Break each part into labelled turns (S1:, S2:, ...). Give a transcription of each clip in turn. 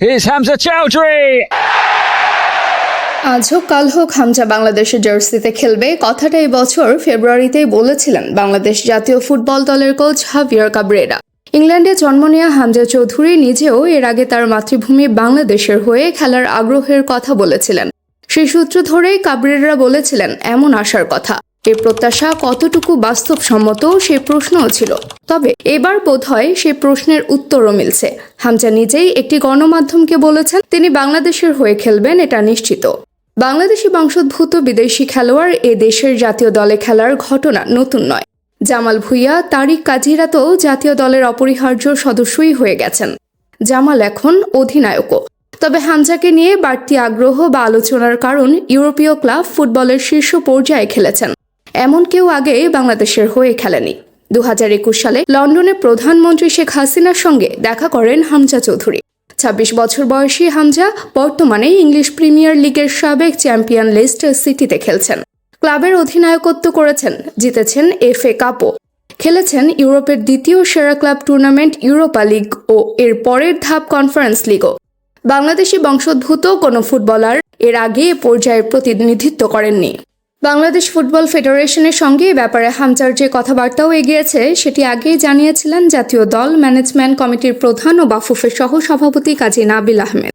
S1: Here's Hamza Chowdhury.
S2: আজ হোক কাল হোক হামজা বাংলাদেশের জার্সিতে খেলবে কথাটা এই বছর ফেব্রুয়ারিতেই বলেছিলেন বাংলাদেশ জাতীয় ফুটবল দলের কোচ হাভিয়ার কাবরেরা। ইংল্যান্ডে জন্ম নেওয়া হামজা চৌধুরী নিজেও এর আগে তার মাতৃভূমি বাংলাদেশের হয়ে খেলার আগ্রহের কথা বলেছিলেন। সেই সূত্র ধরেই কাবরেরা বলেছিলেন এমন আশার কথা। এই প্রত্যাশা কতটুকু বাস্তবসম্মত সেই প্রশ্নও ছিল। তবে এবার বোধহয় সেই প্রশ্নের উত্তরও মিলছে। হামজা নিজেই একটি গণমাধ্যমকে বলেছেন তিনি বাংলাদেশের হয়ে খেলবেন, এটা নিশ্চিত। বাংলাদেশি বংশোদ্ভূত বিদেশি খেলোয়াড় এ দেশের জাতীয় দলে খেলার ঘটনা নতুন নয়। জামাল ভুঁইয়া, তারিক কাজিরা তো জাতীয় দলের অপরিহার্য সদস্যই হয়ে গেছেন। জামাল এখন অধিনায়কও। তবে হামজাকে নিয়ে বাড়তি আগ্রহ বা আলোচনার কারণ ইউরোপীয় ক্লাব ফুটবলের শীর্ষ পর্যায়ে খেলেছেন এমন কেউ আগে বাংলাদেশের হয়ে খেলেনি। 2021 সালে লন্ডনে প্রধানমন্ত্রী শেখ হাসিনার সঙ্গে দেখা করেন হামজা চৌধুরী। 26 বছর বয়সী হামজা বর্তমানে ইংলিশ প্রিমিয়ার লিগের সাবেক চ্যাম্পিয়ন লেস্টার সিটিতে খেলছেন। ক্লাবের অধিনায়কত্ব করেছেন, জিতেছেন FA কাপও, খেলেছেন ইউরোপের দ্বিতীয় সেরা ক্লাব টুর্নামেন্ট ইউরোপা লিগ ও এর পরের ধাপ কনফারেন্স লিগও। বাংলাদেশি বংশোদ্ভূত কোনো ফুটবলার এর আগে এ পর্যায়ের প্রতিনিধিত্ব করেননি। বাংলাদেশ ফুটবল ফেডারেশনের সঙ্গে এ ব্যাপারে হামজার যে কথাবার্তাও এগিয়েছে সেটি আগেই জানিয়েছিলেন জাতীয় দল ম্যানেজমেন্ট কমিটির প্রধান ও বাফুফের সহ সভাপতি কাজী নাবিল আহমেদ।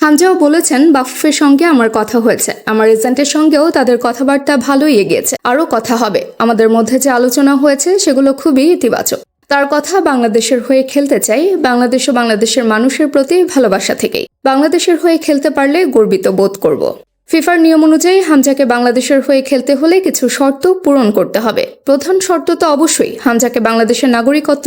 S2: হামজাও বলেছেন বাফুফের সঙ্গে আমার কথা হয়েছে, আমার এজেন্টের সঙ্গেও তাদের কথাবার্তা ভালোই এগিয়েছে, আরও কথা হবে। আমাদের মধ্যে যে আলোচনা হয়েছে সেগুলো খুবই ইতিবাচক। তার কথা বাংলাদেশের হয়ে খেলতে চাই, বাংলাদেশ ও বাংলাদেশের মানুষের প্রতি ভালোবাসা থেকেই। বাংলাদেশের হয়ে খেলতে পারলে গর্বিত বোধ করব। ফিফার নিয়ম অনুযায়ী হামজাকে বাংলাদেশের হয়ে খেলতে হলে কিছু শর্ত পূরণ করতে হবে। প্রধান শর্ত তো অবশ্যই হামজাকে বাংলাদেশের নাগরিকত্ব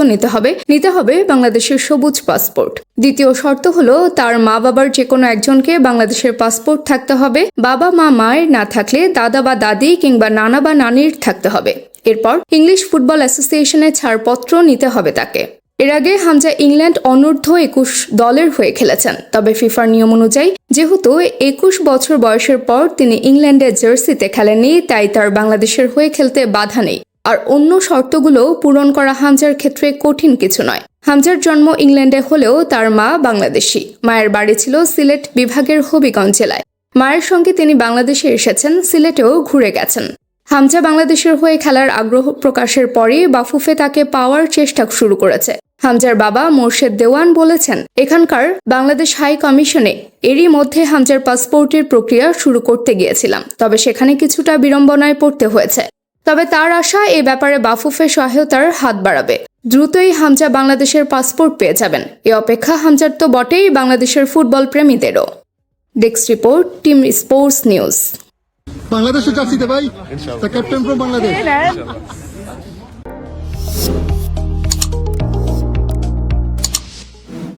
S2: নিতে হবে বাংলাদেশের সবুজ পাসপোর্ট। দ্বিতীয় শর্ত হলো তার মা বাবার যে কোনো একজনকে বাংলাদেশের পাসপোর্ট থাকতে হবে। বাবা মা মায়ের না থাকলে দাদা বা দাদি কিংবা নানা বা নানির থাকতে হবে। এরপর ইংলিশ ফুটবল অ্যাসোসিয়েশনের ছাড়পত্র নিতে হবে তাকে। এর আগে হামজা ইংল্যান্ড অনূর্ধ্ব 21 দলের হয়ে খেলেছেন। তবে ফিফার নিয়ম অনুযায়ী যেহেতু 21 বছর বয়সের পর তিনি ইংল্যান্ডের জার্সিতে খেলেননি, তাই তার বাংলাদেশের হয়ে খেলতে বাধা নেই। আর অন্য শর্তগুলো পূরণ করা হামজার ক্ষেত্রে কঠিন কিছু নয়। হামজার জন্ম ইংল্যান্ডে হলেও তার মা বাংলাদেশি। মায়ের বাড়ি ছিল সিলেট বিভাগের হবিগঞ্জ জেলায়। মায়ের সঙ্গে তিনি বাংলাদেশে এসেছেন, সিলেটেও ঘুরে গেছেন। হামজা বাংলাদেশের হয়ে খেলার আগ্রহ প্রকাশের পরই বাফুফে তাকে পাওয়ার চেষ্টা শুরু করেছে। হামজার বাবা মোর্শেদ দেওয়ান বলেছেন এখানকার বাংলাদেশ হাই কমিশনে এরই মধ্যে হামজার পাসপোর্টের প্রক্রিয়া শুরু করতে গিয়েছিলাম, তবে সেখানে কিছুটা বিড়ম্বনায় পড়তে হয়েছে। তবে তার আশা এ ব্যাপারে বাফুফে সহায়তার হাত বাড়াবে। দ্রুতই হামজা বাংলাদেশের পাসপোর্ট পেয়ে যাবেন। এ অপেক্ষা হামজার তো বটেই, বাংলাদেশের ফুটবল প্রেমীদেরও। Desk report, team sports news.
S3: বাংলাদেশের জার্সিতে ভাই, ক্যাপ্টেন ফ্রম বাংলাদেশ।